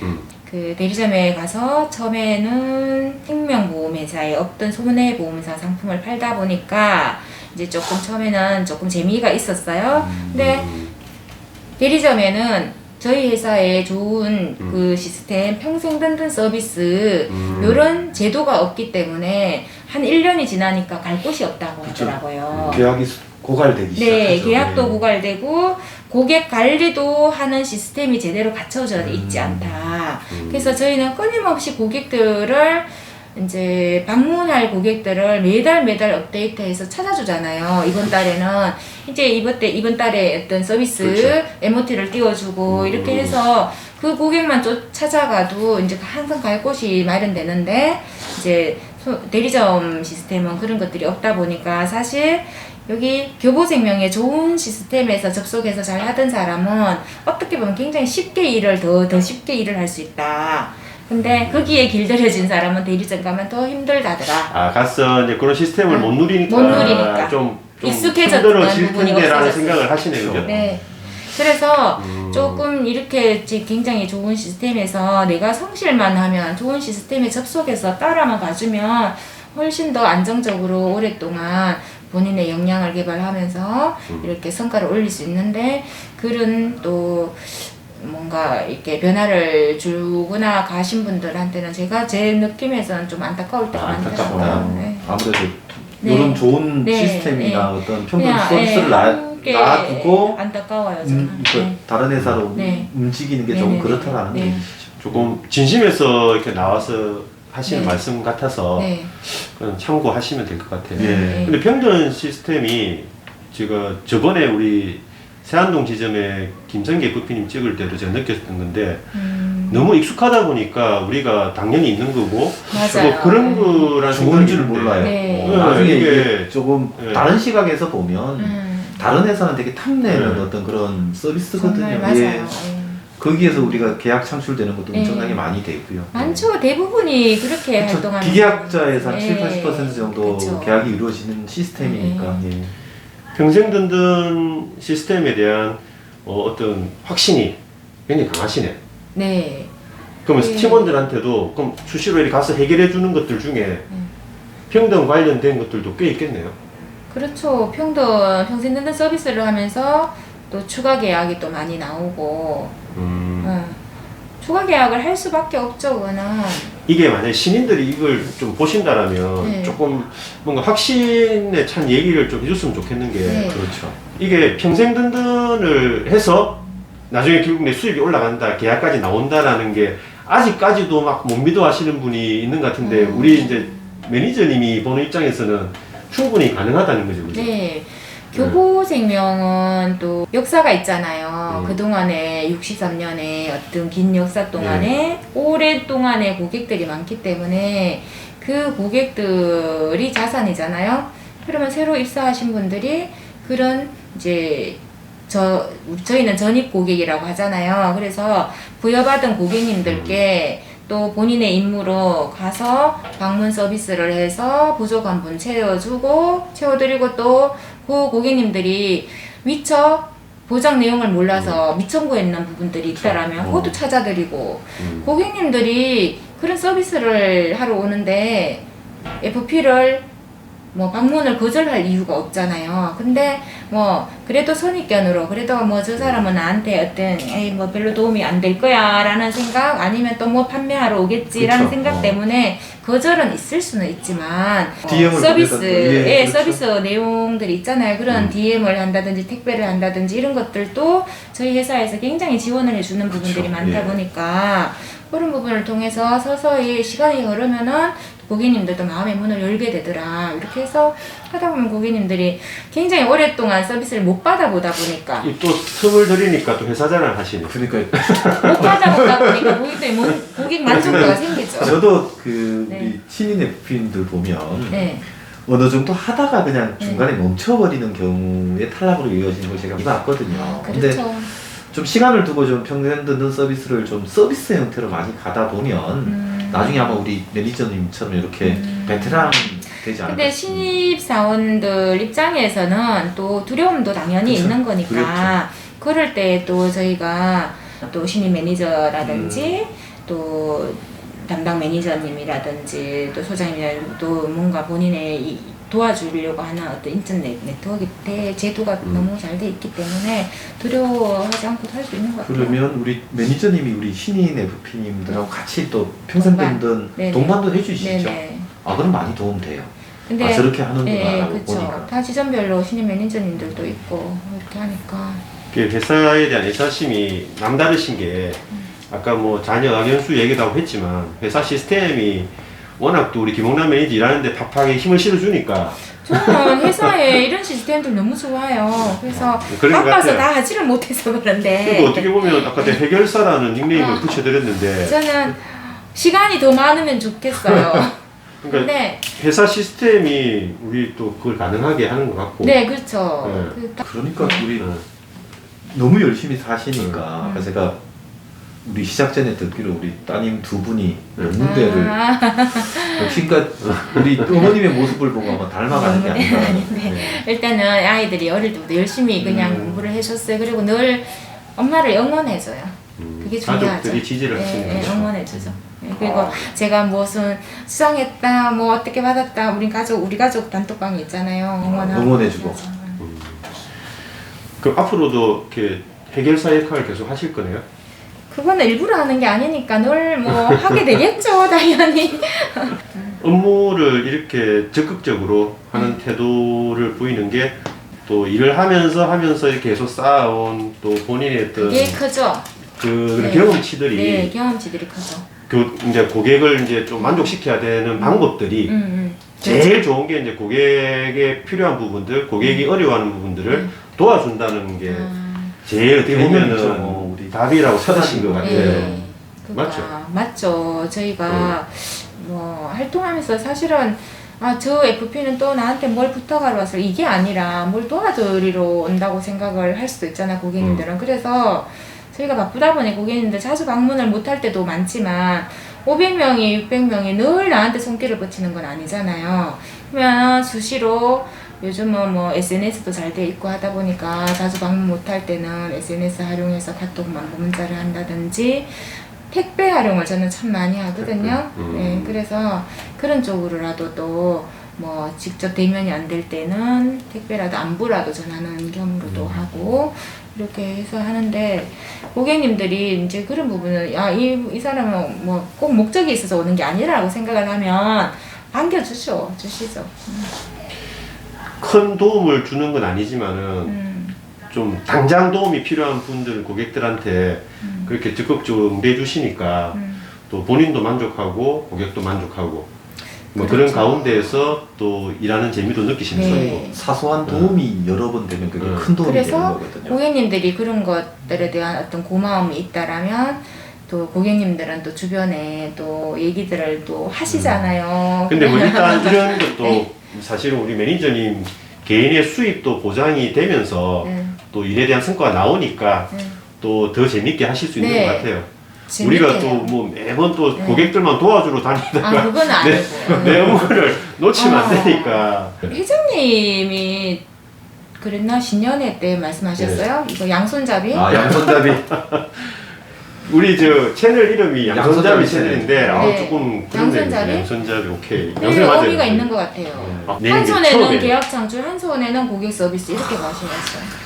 Speaker 4: 그 대리점에 가서 처음에는 생명보험회사에 없던 손해보험사 상품을 팔다 보니까 이제 조금 처음에는 조금 재미가 있었어요. 근데 대리점에는 저희 회사에 좋은 그 시스템, 평생 든든 서비스 이런 제도가 없기 때문에 한 1년이 지나니까 갈 곳이 없다고 하더라고요.
Speaker 2: 계약이 고갈되기
Speaker 4: 네,
Speaker 2: 시작하죠.
Speaker 4: 계약도 고갈되고 고객 관리도 하는 시스템이 제대로 갖춰져 있지 않다. 그래서 저희는 끊임없이 고객들을 이제 방문할 고객들을 매달 업데이트해서 찾아주잖아요. 이번 달에는 이제 이번 달에 어떤 서비스
Speaker 1: 그렇죠.
Speaker 4: MOT를 띄워주고 이렇게 해서 그 고객만 찾아가도 이제 항상 갈 곳이 마련되는데 이제 대리점 시스템은 그런 것들이 없다 보니까 사실 여기 교보생명의 좋은 시스템에서 접속해서 잘 하던 사람은 어떻게 보면 굉장히 쉽게 일을 더 쉽게 일을 할 수 있다. 근데 거기에 길들여진 사람은 대리점 가면 더 힘들다더라.
Speaker 1: 가서 이제 그런 시스템을 못 누리니까
Speaker 4: 못 누리니까.
Speaker 1: 좀
Speaker 4: 익숙해졌던
Speaker 1: 힘들어질
Speaker 4: 부분이
Speaker 1: 텐데라는
Speaker 4: 없어졌어요.
Speaker 1: 생각을 하시네요. 그죠?
Speaker 4: 네. 그래서 조금 이렇게 굉장히 좋은 시스템에서 내가 성실만 하면 좋은 시스템에 접속해서 따라만 가주면 훨씬 더 안정적으로 오랫동안 본인의 역량을 개발하면서 이렇게 성과를 올릴 수 있는데 그런 또 뭔가 이렇게 변화를 주거나 가신 분들한테는 제 느낌에서는 좀 안타까울 때가
Speaker 1: 안타깝구나.
Speaker 4: 많더라고요. 네.
Speaker 2: 아무래도
Speaker 4: 네.
Speaker 2: 이런 좋은
Speaker 4: 네.
Speaker 2: 시스템이나
Speaker 4: 네.
Speaker 2: 어떤 평균
Speaker 4: 그냥,
Speaker 2: 서비스를
Speaker 4: 함께
Speaker 2: 놔두고
Speaker 4: 안타까워요 저는. 네.
Speaker 2: 다른 회사로
Speaker 4: 네.
Speaker 2: 움직이는 게
Speaker 4: 네,
Speaker 2: 조금
Speaker 4: 네,
Speaker 2: 그렇다라는
Speaker 4: 네.
Speaker 2: 얘기죠.
Speaker 1: 조금 진심에서 이렇게 나와서 하시는
Speaker 4: 네.
Speaker 1: 말씀 같아서
Speaker 4: 네.
Speaker 1: 그냥 참고하시면 될 것 같아요.
Speaker 2: 예.
Speaker 1: 근데 평전 시스템이 제가 저번에 우리 세안동 지점에 김성계 부피님 찍을 때도 제가 느꼈던 건데 너무 익숙하다 보니까 우리가 당연히 있는 거고
Speaker 4: 맞아요.
Speaker 1: 뭐 그런 거란
Speaker 2: 좋은
Speaker 1: 생각이
Speaker 2: 줄
Speaker 1: 있는데
Speaker 2: 몰라요.
Speaker 4: 네.
Speaker 2: 나중에
Speaker 1: 이게
Speaker 2: 이게 조금
Speaker 1: 네.
Speaker 2: 다른 시각에서 보면 다른 회사는 되게 탐내는
Speaker 1: 네.
Speaker 2: 어떤 그런 서비스거든요.
Speaker 4: 정말 맞아요.
Speaker 2: 예. 거기에서 우리가 계약 창출되는 것도
Speaker 4: 네.
Speaker 2: 엄청나게 많이 되고요.
Speaker 4: 많죠. 대부분이 그렇게
Speaker 2: 그쵸.
Speaker 4: 활동하는.
Speaker 2: 비계약자에서 한 7,
Speaker 4: 네.
Speaker 2: 80% 정도
Speaker 4: 그쵸.
Speaker 2: 계약이 이루어지는 시스템이니까. 예.
Speaker 1: 평생 든든 시스템에 대한 어떤 확신이 굉장히 강하시네.
Speaker 4: 네.
Speaker 1: 그러면
Speaker 4: 네.
Speaker 1: 팀원들한테도 그럼 수시로 이렇게 가서 해결해 주는 것들 중에 평등 관련된 것들도 꽤 있겠네요.
Speaker 4: 그렇죠. 평생 듣는 서비스를 하면서 또 추가 계약이 또 많이 나오고, 추가 계약을 할 수밖에 없죠, 그거는.
Speaker 1: 이게 만약에 신인들이 이걸 좀 보신다라면
Speaker 4: 네.
Speaker 1: 조금 뭔가 확신에 찬 얘기를 좀 해줬으면 좋겠는 게
Speaker 4: 네.
Speaker 2: 그렇죠.
Speaker 1: 이게 평생 든든을 해서 나중에 결국 내 수입이 올라간다, 계약까지 나온다라는 게 아직까지도 막 못 믿어 하시는 분이 있는 것 같은데 우리 이제 매니저님이 보는 입장에서는 충분히 가능하다는 거죠, 그죠?
Speaker 4: 네. 교보생명은 또 역사가 있잖아요. 그동안에 63년의 어떤 긴 역사 동안에 오랫동안의 고객들이 많기 때문에 그 고객들이 자산이잖아요. 그러면 새로 입사하신 분들이 그런 이제 저희는 전입 고객이라고 하잖아요. 그래서 부여받은 고객님들께 또 본인의 임무로 가서 방문 서비스를 해서 부족한 분 채워드리고 또 그 고객님들이 미처 보장 내용을 몰라서 미청구에 있는 부분들이 있다라면 그것도 찾아드리고 고객님들이 그런 서비스를 하러 오는데 FP를 뭐 방문을 거절할 이유가 없잖아요. 근데 뭐 그래도 선입견으로 그래도 뭐 저 사람은 나한테 어떤 에이 뭐 별로 도움이 안 될 거야 라는 생각 아니면 또 뭐 판매하러 오겠지라는
Speaker 2: 그쵸.
Speaker 4: 생각 때문에 거절은 있을 수는 있지만
Speaker 2: DM을
Speaker 4: 서비스의
Speaker 2: 그렇죠.
Speaker 4: 서비스 내용들이 있잖아요. 그런 DM을 한다든지 택배를 한다든지 이런 것들도 저희 회사에서 굉장히 지원을 해주는 부분들이 많다
Speaker 2: 예.
Speaker 4: 보니까 그런 부분을 통해서 서서히 시간이 흐르면은 고객님들도 마음의 문을 열게 되더라. 이렇게 해서 하다 보면 고객님들이 굉장히 오랫동안 서비스를 못 받아보다 보니까
Speaker 1: 이 또 틈을 들이니까 또 회사 자랑 하시네.
Speaker 2: 그러니까
Speaker 4: 못 받아보다 보니까 고객 만족도가 생기죠.
Speaker 2: 저도 그
Speaker 4: 네.
Speaker 2: 우리 신인 FP인들 보면
Speaker 4: 네.
Speaker 2: 어느 정도 하다가 그냥 중간에 멈춰버리는 경우에 탈락으로 이어지는 걸 제가 봤거든요. 근데
Speaker 4: 그렇죠.
Speaker 2: 좀 시간을 두고 좀 평생 듣는 서비스를 좀 서비스 형태로 많이 가다 보면 나중에 아마 우리 매니저님처럼 이렇게 베테랑 되지 않을까
Speaker 4: 근데
Speaker 2: 싶습니다.
Speaker 4: 신입 사원들 입장에서는 또 두려움도 당연히
Speaker 2: 그쵸.
Speaker 4: 있는 거니까 그럴 때 또 저희가 또 신입 매니저라든지 또 담당 매니저님이라든지 또 소장님이라든지 또 뭔가 본인의 도와주려고 하는 어떤 인터넷 네트워크 제도가 너무 잘 돼 있기 때문에 두려워하지 않고 할 수 있는 것 같아요.
Speaker 2: 그러면 우리 매니저님이 우리 신인 FP님들하고 같이 또 평생
Speaker 4: 동반.
Speaker 2: 듣는
Speaker 4: 네네.
Speaker 2: 동반도 해주시죠?
Speaker 4: 네네.
Speaker 2: 아 그럼 많이 도움 돼요.
Speaker 4: 근데
Speaker 2: 아 저렇게 하는구나
Speaker 4: 네,
Speaker 2: 라고
Speaker 4: 그쵸.
Speaker 2: 보니까.
Speaker 4: 다 지점별로 신입 매니저님들도 있고 이렇게 하니까
Speaker 1: 그 회사에 대한 애사심이 남다르신 게 아까 뭐 자녀 악연수 얘기도 하고 했지만 회사 시스템이 워낙 또 우리 김홍남 매니저 일하는데 팍팍하게 힘을 실어주니까
Speaker 4: 저는 회사에 이런 시스템들 너무 좋아요. 그래서
Speaker 1: 그런 것
Speaker 4: 바빠서
Speaker 1: 같아요.
Speaker 4: 다 하지를 못해서 그런데
Speaker 1: 그리고 어떻게 보면 아까 내가 해결사라는 닉네임을 붙여드렸는데
Speaker 4: 저는 시간이 더 많으면 좋겠어요.
Speaker 1: 그러니까
Speaker 4: 근데
Speaker 1: 회사 시스템이 우리 또 그걸 가능하게 하는 것 같고
Speaker 4: 네 그렇죠.
Speaker 1: 네.
Speaker 4: 그 딱-
Speaker 2: 그러니까 우리
Speaker 1: 네.
Speaker 2: 너무 열심히 사시니까 그래서 제가 우리 시작 전에 듣기로 우리 따님 두 분이 연문대를 역시 그러니까 우리 어머님의 모습을 보고 아마 닮아가는 게 아닌가. 네.
Speaker 4: 일단은 아이들이 어릴 때부터 열심히 그냥 공부를 해줬어요. 그리고 늘 엄마를 응원해줘요. 그게 중요하죠.
Speaker 1: 가족들이 지지를 하시는
Speaker 4: 네,
Speaker 1: 거죠.
Speaker 4: 응원해주죠. 네, 그리고 제가 무슨 수상했다, 뭐 어떻게 받았다, 우리 가족 단톡방이 있잖아요.
Speaker 2: 응원해주고.
Speaker 1: 그럼 앞으로도 이렇게 해결사 역할을 계속 하실 거네요?
Speaker 4: 그거는 일부러 하는 게 아니니까 늘 뭐 하게 되겠죠, 당연히.
Speaker 1: 업무를 이렇게 적극적으로 하는 태도를 보이는 게 또 일을 하면서 이렇게 계속 쌓아온 또 본인의 어떤
Speaker 4: 그게 크죠.
Speaker 1: 그
Speaker 4: 네.
Speaker 1: 경험치들이
Speaker 4: 네, 경험치들이 크죠.
Speaker 1: 이제 고객을 이제 좀 만족시켜야 되는 방법들이 제일 좋은 게 이제 고객에 필요한 부분들, 고객이 어려워하는 부분들을 도와준다는 게 제일 어떻게 보면은
Speaker 2: 대부분이죠. 우리
Speaker 1: 답이라고 찾으신 것 같아요.
Speaker 4: 예.
Speaker 1: 맞죠?
Speaker 4: 맞죠. 저희가 뭐 활동하면서 사실은 저 FP는 또 나한테 뭘 부탁하러 왔어 이게 아니라 뭘 도와드리러 온다고 생각을 할 수도 있잖아 고객님들은. 그래서 저희가 바쁘다 보니 고객님들 자주 방문을 못할 때도 많지만 500명이 600명이 늘 나한테 손길을 뻗치는 건 아니잖아요. 그러면 수시로 요즘은 뭐 SNS도 잘 돼 있고 하다 보니까 자주 방문 못할 때는 SNS 활용해서 카톡만 문자를 한다든지 택배 활용을 저는 참 많이 하거든요. 네, 그래서 그런 쪽으로라도 또 뭐 직접 대면이 안 될 때는 택배라도 안부라도 전하는 겸으로도 하고 이렇게 해서 하는데 고객님들이 이제 그런 부분을 이 사람은 뭐 꼭 목적이 있어서 오는 게 아니라고 생각을 하면 반겨주시죠.
Speaker 1: 큰 도움을 주는 건 아니지만은 좀 당장 도움이 필요한 분들 고객들한테 그렇게 적극적으로 응대해 주시니까 또 본인도 만족하고 고객도 만족하고 뭐 그런
Speaker 4: 그렇죠.
Speaker 1: 가운데에서 또 일하는 재미도 느끼시면서
Speaker 4: 네.
Speaker 2: 사소한 도움이 여러 번 되면 그게 큰 도움이 되는
Speaker 4: 그래서
Speaker 2: 거거든요.
Speaker 4: 고객님들이 그런 것들에 대한 어떤 고마움이 있다라면 또 고객님들은 또 주변에 또 얘기들을 또 하시잖아요.
Speaker 1: 근데 뭐 일단 이런 것도
Speaker 4: 네.
Speaker 1: 사실은 우리 매니저님 개인의 수입도 보장이 되면서
Speaker 4: 네.
Speaker 1: 또 일에 대한 성과가 나오니까
Speaker 4: 네.
Speaker 1: 또 더 재밌게 하실 수 있는
Speaker 4: 네.
Speaker 1: 것 같아요.
Speaker 4: 재밌게
Speaker 1: 우리가 또
Speaker 4: 해요.
Speaker 1: 뭐 매번 또
Speaker 4: 네.
Speaker 1: 고객들만 도와주러 다니다가
Speaker 4: 그건 아니고.
Speaker 1: 내 업무를 놓치면 안 되니까.
Speaker 4: 회장님이 그랬나? 신년회 때 말씀하셨어요? 이거 양손잡이?
Speaker 2: 아, 양손잡이.
Speaker 1: 우리 저 채널 이름이 양손잡이
Speaker 2: 양손잡이
Speaker 1: 채널인데
Speaker 4: 네.
Speaker 1: 조금 그런
Speaker 4: 양손잡이?
Speaker 1: 양손잡이 오케이.
Speaker 4: 네,
Speaker 1: 양손 맞아요.
Speaker 4: 의미가 있는 것 같아요.
Speaker 1: 아,
Speaker 4: 한
Speaker 1: 내는 게
Speaker 4: 손에는
Speaker 1: 처음에
Speaker 4: 계약 창출, 한 손에는 고객 서비스 이렇게 말씀하셨어요.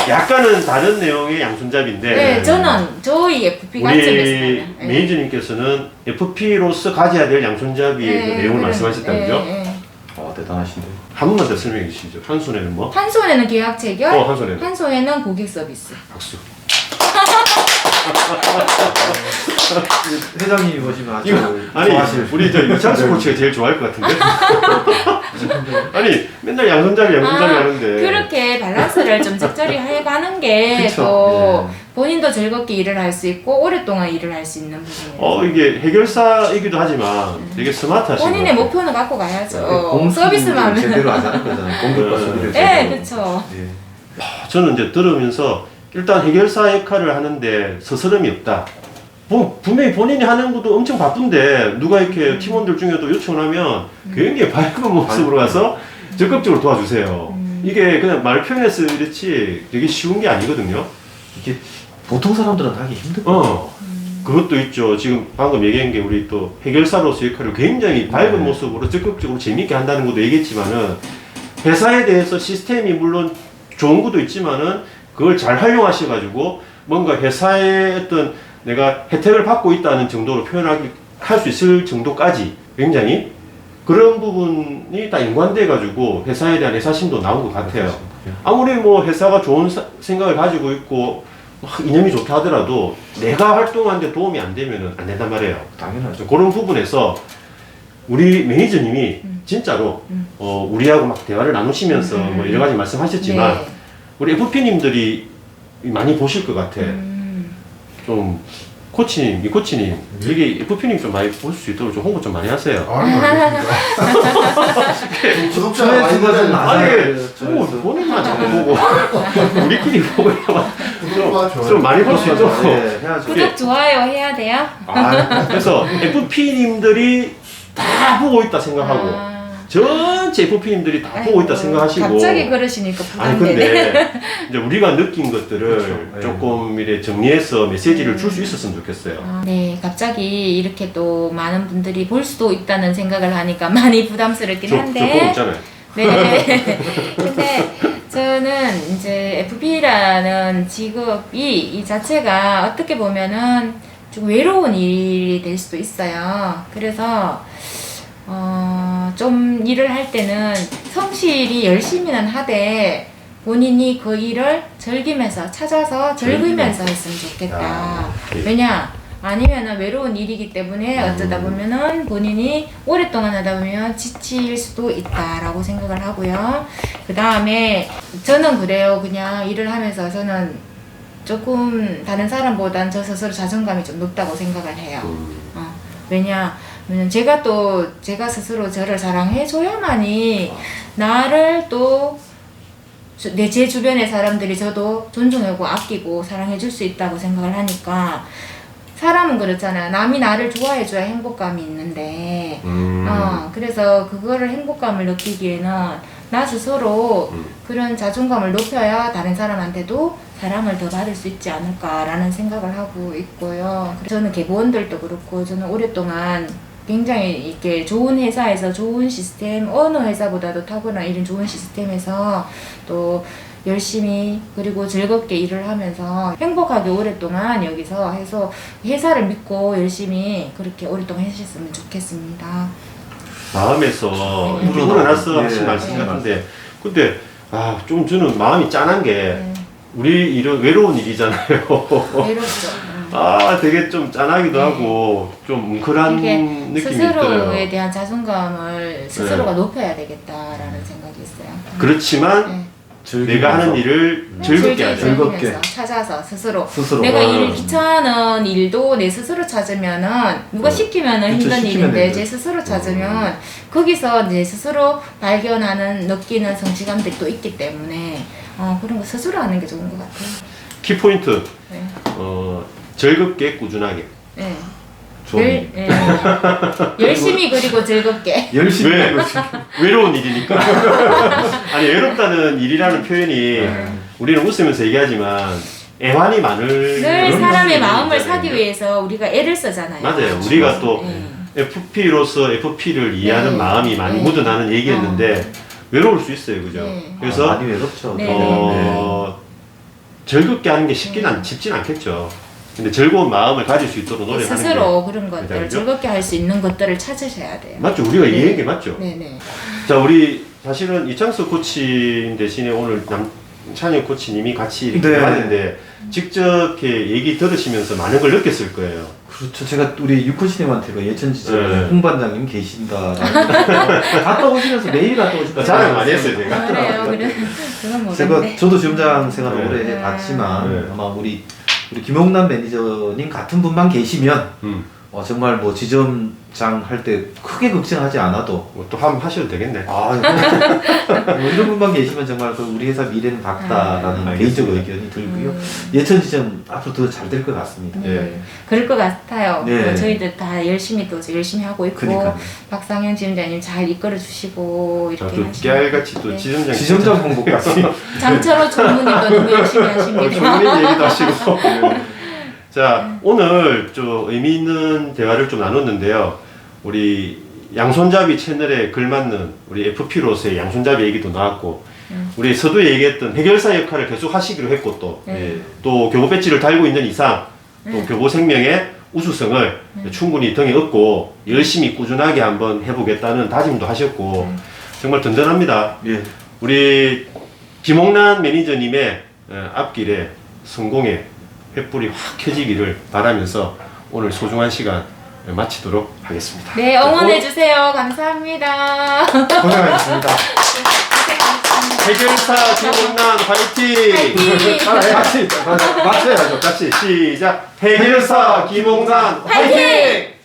Speaker 1: 약간은 다른 내용의 양손잡이인데
Speaker 4: 네, 저희 FP
Speaker 1: 우리
Speaker 4: 관점에서는
Speaker 1: 매니저님께서는 FP로서 가져야 될 양손잡이의 그 내용을 말씀하셨다는 거죠?
Speaker 2: 대단하신데.
Speaker 1: 한 번만 더 설명해 주시죠. 한 손에는 뭐?
Speaker 4: 한 손에는 계약 체결,
Speaker 1: 한 손에는.
Speaker 4: 한 손에는 고객 서비스.
Speaker 1: 박수.
Speaker 2: 회장님이 보시면 아주
Speaker 1: 이거 아니
Speaker 2: 좋아하실.
Speaker 1: 우리 저 이창수 코치가 제일 좋아할 것 같은데. 아니 맨날 양손잡이 하는데.
Speaker 4: 그렇게 밸런스를 좀 적절히 해가는 게
Speaker 2: 그쵸.
Speaker 4: 또 본인도 즐겁게 일을 할 수 있고 오랫동안 일을 할 수 있는 부분이에요.
Speaker 1: 이게 해결사이기도 하지만 되게 스마트하신
Speaker 4: 본인의
Speaker 1: 것 같아요.
Speaker 4: 목표는 갖고 가야죠.
Speaker 2: 공수를
Speaker 4: 서비스만 하면.
Speaker 2: 제대로 안 하는 거잖아요. 공급과 수비를
Speaker 4: 네,
Speaker 2: 제대로.
Speaker 4: 그렇죠.
Speaker 2: 예.
Speaker 1: 저는 이제 들으면서 일단 해결사 역할을 하는데 서스름이 없다. 뭐 분명히 본인이 하는 것도 엄청 바쁜데 누가 이렇게 팀원들 중에도 요청을 하면 굉장히 밝은 모습으로 가서 적극적으로 도와주세요. 이게 그냥 말 표현해서 이렇지 되게 쉬운 게 아니거든요.
Speaker 2: 이게 보통 사람들은 하기 힘들거든요.
Speaker 1: 그것도 있죠. 지금 방금 얘기한 게 우리 또 해결사로서 역할을 굉장히 밝은 모습으로 적극적으로 재밌게 한다는 것도 얘기했지만은 회사에 대해서 시스템이 물론 좋은 것도 있지만은 그걸 잘 활용하셔가지고 뭔가 회사의 어떤 내가 혜택을 받고 있다는 정도로 할 수 있을 정도까지 굉장히 그런 부분이 다 연관돼가지고 회사에 대한 회사심도 나온 것 같아요. 아무리 뭐 회사가 좋은 생각을 가지고 있고 막 이념이 좋다 하더라도 내가 활동하는데 도움이 안 되면은 안 된단 말이에요.
Speaker 2: 당연하죠.
Speaker 1: 그런 부분에서 우리 매니저님이 진짜로 우리하고 막 대화를 나누시면서 뭐 여러 가지 말씀하셨지만
Speaker 4: 네.
Speaker 1: 우리 FP님들이 많이 보실 것 같아. 좀 코치님, 이 코치님 되게 FP님 좀 많이 볼 수 있도록 좀 홍보 좀 많이 하세요.
Speaker 3: 아니, 알겠습니다. 구독자가 많이
Speaker 2: 조회수가 좀
Speaker 3: 되는
Speaker 2: 낮아요.
Speaker 1: 뭐 본인만 자꾸 보고 우리끼리 보고
Speaker 3: 구독과 좋아요.
Speaker 1: 좀 많이 볼 수 있도록.
Speaker 2: 네, 해야죠.
Speaker 4: 구독, 좋아요 해야 돼요?
Speaker 1: 그래서 FP님들이 다 보고 있다 생각하고 전체 FP님들이 다 보고 있다 생각하시고
Speaker 4: 갑자기 그러시니까
Speaker 1: 아니
Speaker 4: 부담되네.
Speaker 1: 근데 이제 우리가 느낀 것들을
Speaker 2: 그렇죠.
Speaker 1: 조금 이렇게 정리해서 메시지를 줄 수 있었으면 좋겠어요.
Speaker 4: 네, 갑자기 이렇게 또 많은 분들이 볼 수도 있다는 생각을 하니까 많이 부담스럽긴
Speaker 1: 조금
Speaker 4: 한데.
Speaker 1: 있잖아요.
Speaker 4: 네. 근데 저는 이제 FP라는 직업이 이 자체가 어떻게 보면은 좀 외로운 일이 될 수도 있어요. 그래서 좀 일을 할 때는 성실히 열심히는 하되 본인이 그 일을 즐기면서 찾아서 즐기면서 했으면 좋겠다. 왜냐? 아니면은 외로운 일이기 때문에 어쩌다 보면은 본인이 오랫동안 하다 보면 지칠 수도 있다라고 생각을 하고요. 그 다음에 저는 그래요. 그냥 일을 하면서 저는 조금 다른 사람보단 저 스스로 자존감이 좀 높다고 생각을 해요. 왜냐면 제가 스스로 저를 사랑해줘야만이 나를 또 제 주변의 사람들이 저도 존중하고 아끼고 사랑해줄 수 있다고 생각을 하니까 사람은 그렇잖아요. 남이 나를 좋아해줘야 행복감이 있는데 그래서 그거를 행복감을 느끼기에는 나 스스로 그런 자존감을 높여야 다른 사람한테도 사랑을 더 받을 수 있지 않을까라는 생각을 하고 있고요. 저는 개보원들도 그렇고 저는 오랫동안 굉장히 이렇게 좋은 회사에서 좋은 시스템, 어느 회사보다도 탁월한 이런 좋은 시스템에서 또 열심히 그리고 즐겁게 일을 하면서 행복하게 오랫동안 여기서 해서 회사를 믿고 열심히 그렇게 오랫동안 해주셨으면 좋겠습니다.
Speaker 1: 마음에서
Speaker 4: 네.
Speaker 1: 우러나서
Speaker 2: 예,
Speaker 1: 하신 말씀
Speaker 4: 네.
Speaker 1: 같은데 근데 좀 저는 마음이 짠한 게 우리 이런 외로운 일이잖아요.
Speaker 4: 외롭죠.
Speaker 1: 되게 좀 짠하기도 하고 좀 뭉클한
Speaker 4: 이게
Speaker 1: 느낌이
Speaker 4: 스스로에
Speaker 1: 들어요.
Speaker 4: 대한 자존감을 스스로가 높여야 되겠다라는 생각이 있어요.
Speaker 1: 그렇지만 내가 하는 일을 즐겁게 하자.
Speaker 2: 즐겁게.
Speaker 4: 찾아서 스스로.
Speaker 2: 스스로.
Speaker 4: 내가 일 귀찮은 일도 내 스스로 찾으면은 누가 시키면은
Speaker 2: 그쵸,
Speaker 4: 힘든
Speaker 2: 시키면
Speaker 4: 일인데
Speaker 2: 되죠.
Speaker 4: 제 스스로 찾으면 거기서 내 스스로 발견하는 느끼는 성취감들이 또 있기 때문에 그런 거 스스로 하는 게 좋은 것 같아요.
Speaker 1: 키포인트
Speaker 4: 네.
Speaker 1: 즐겁게 꾸준하게.
Speaker 4: 네.
Speaker 2: 좋은
Speaker 4: 네. 열심히 그리고 즐겁게.
Speaker 2: 열심히
Speaker 1: 왜?
Speaker 2: 하고 있어요.
Speaker 1: 외로운 일이니까. 아니 외롭다는 일이라는 표현이 우리는 웃으면서 얘기하지만 애환이 많을
Speaker 4: 늘
Speaker 1: 그런
Speaker 4: 사람의
Speaker 1: 일이
Speaker 4: 마음을
Speaker 1: 있잖아요.
Speaker 4: 사기 위해서 우리가 애를 쓰잖아요.
Speaker 1: 맞아요. 우리가 또
Speaker 4: 네.
Speaker 1: FP로서 FP를 이해하는
Speaker 4: 네.
Speaker 1: 마음이 많이
Speaker 4: 네.
Speaker 1: 묻어나는 얘기였는데 외로울 수 있어요, 그죠?
Speaker 4: 네.
Speaker 1: 그래서
Speaker 2: 많이 외롭죠.
Speaker 4: 네.
Speaker 1: 즐겁게 하는 게 쉽진 않겠죠. 근데 즐거운 마음을 가질 수 있도록 노력하는
Speaker 4: 스스로
Speaker 1: 게
Speaker 4: 그런 것들
Speaker 1: 그죠?
Speaker 4: 즐겁게 할 수 있는 것들을 찾으셔야 돼요.
Speaker 1: 맞죠? 우리가
Speaker 4: 네.
Speaker 1: 이해한 게 맞죠?
Speaker 4: 네네.
Speaker 1: 자, 우리 사실은 이창수 코치 대신에 오늘 남찬혁 코치님이 같이 이렇게
Speaker 2: 네.
Speaker 1: 왔는데 직접 이렇게 얘기 들으시면서 많은 걸 느꼈을 거예요.
Speaker 2: 그렇죠. 제가 우리 유코치님한테 예천지점
Speaker 1: 네.
Speaker 2: 홍반장님 계신다라는 갔다 오시면서 매일 갔다 오신다.
Speaker 1: 자랑 많이 했어요, 제가.
Speaker 4: 그래요. 그건
Speaker 2: 제가
Speaker 4: 모르는데.
Speaker 2: 저도 지점장 생활을
Speaker 1: 네.
Speaker 2: 오래 해봤지만
Speaker 1: 네.
Speaker 2: 아마 우리 김홍남 매니저님 같은 분만 계시면 정말 뭐 지점장 할 때 크게 걱정하지 않아도
Speaker 1: 또 한번 하셔도 되겠네.
Speaker 2: 뭐 이런 분만 계시면 정말 그 우리 회사 미래는 밝다라는
Speaker 1: 알겠습니다.
Speaker 2: 개인적 의견이 들고요. 예천지점 앞으로 더 잘 될 것 같습니다.
Speaker 1: 예.
Speaker 4: 그럴 것 같아요.
Speaker 2: 네.
Speaker 4: 뭐 저희들 다 열심히 하고 있고
Speaker 2: 그러니까요.
Speaker 4: 박상현 지점장님 잘 이끌어 주시고 이렇게
Speaker 1: 또
Speaker 4: 하시고
Speaker 1: 깨알같이 또
Speaker 4: 네.
Speaker 1: 지점장
Speaker 2: 지점장 홍보까지.
Speaker 4: 장철호 총무님도 너무 열심히 하십니다.
Speaker 1: 주문님 얘기도 하시고. 자, 오늘 좀 의미 있는 대화를 좀 나눴는데요. 우리 양손잡이 채널에 걸맞는 우리 FP로서의 양손잡이 얘기도 나왔고, 우리 서두에 얘기했던 해결사 역할을 계속 하시기로 했고, 또 교보 배지를 달고 있는 이상, 또 교보 생명의 우수성을 충분히 등에 업고 열심히 꾸준하게 한번 해보겠다는 다짐도 하셨고, 정말 든든합니다.
Speaker 2: 예.
Speaker 1: 우리 김홍란 매니저님의 앞길에 성공의 횃불이 확 켜지기를 바라면서 오늘 소중한 시간 마치도록 하겠습니다.
Speaker 4: 네, 응원해 주세요. 감사합니다.
Speaker 2: 고생하셨습니다.
Speaker 1: 해결사 김홍란 화이팅!
Speaker 4: 화이팅!
Speaker 2: 같이 맞춰야죠.
Speaker 1: 같이 시작! 해결사 김홍란 화이팅!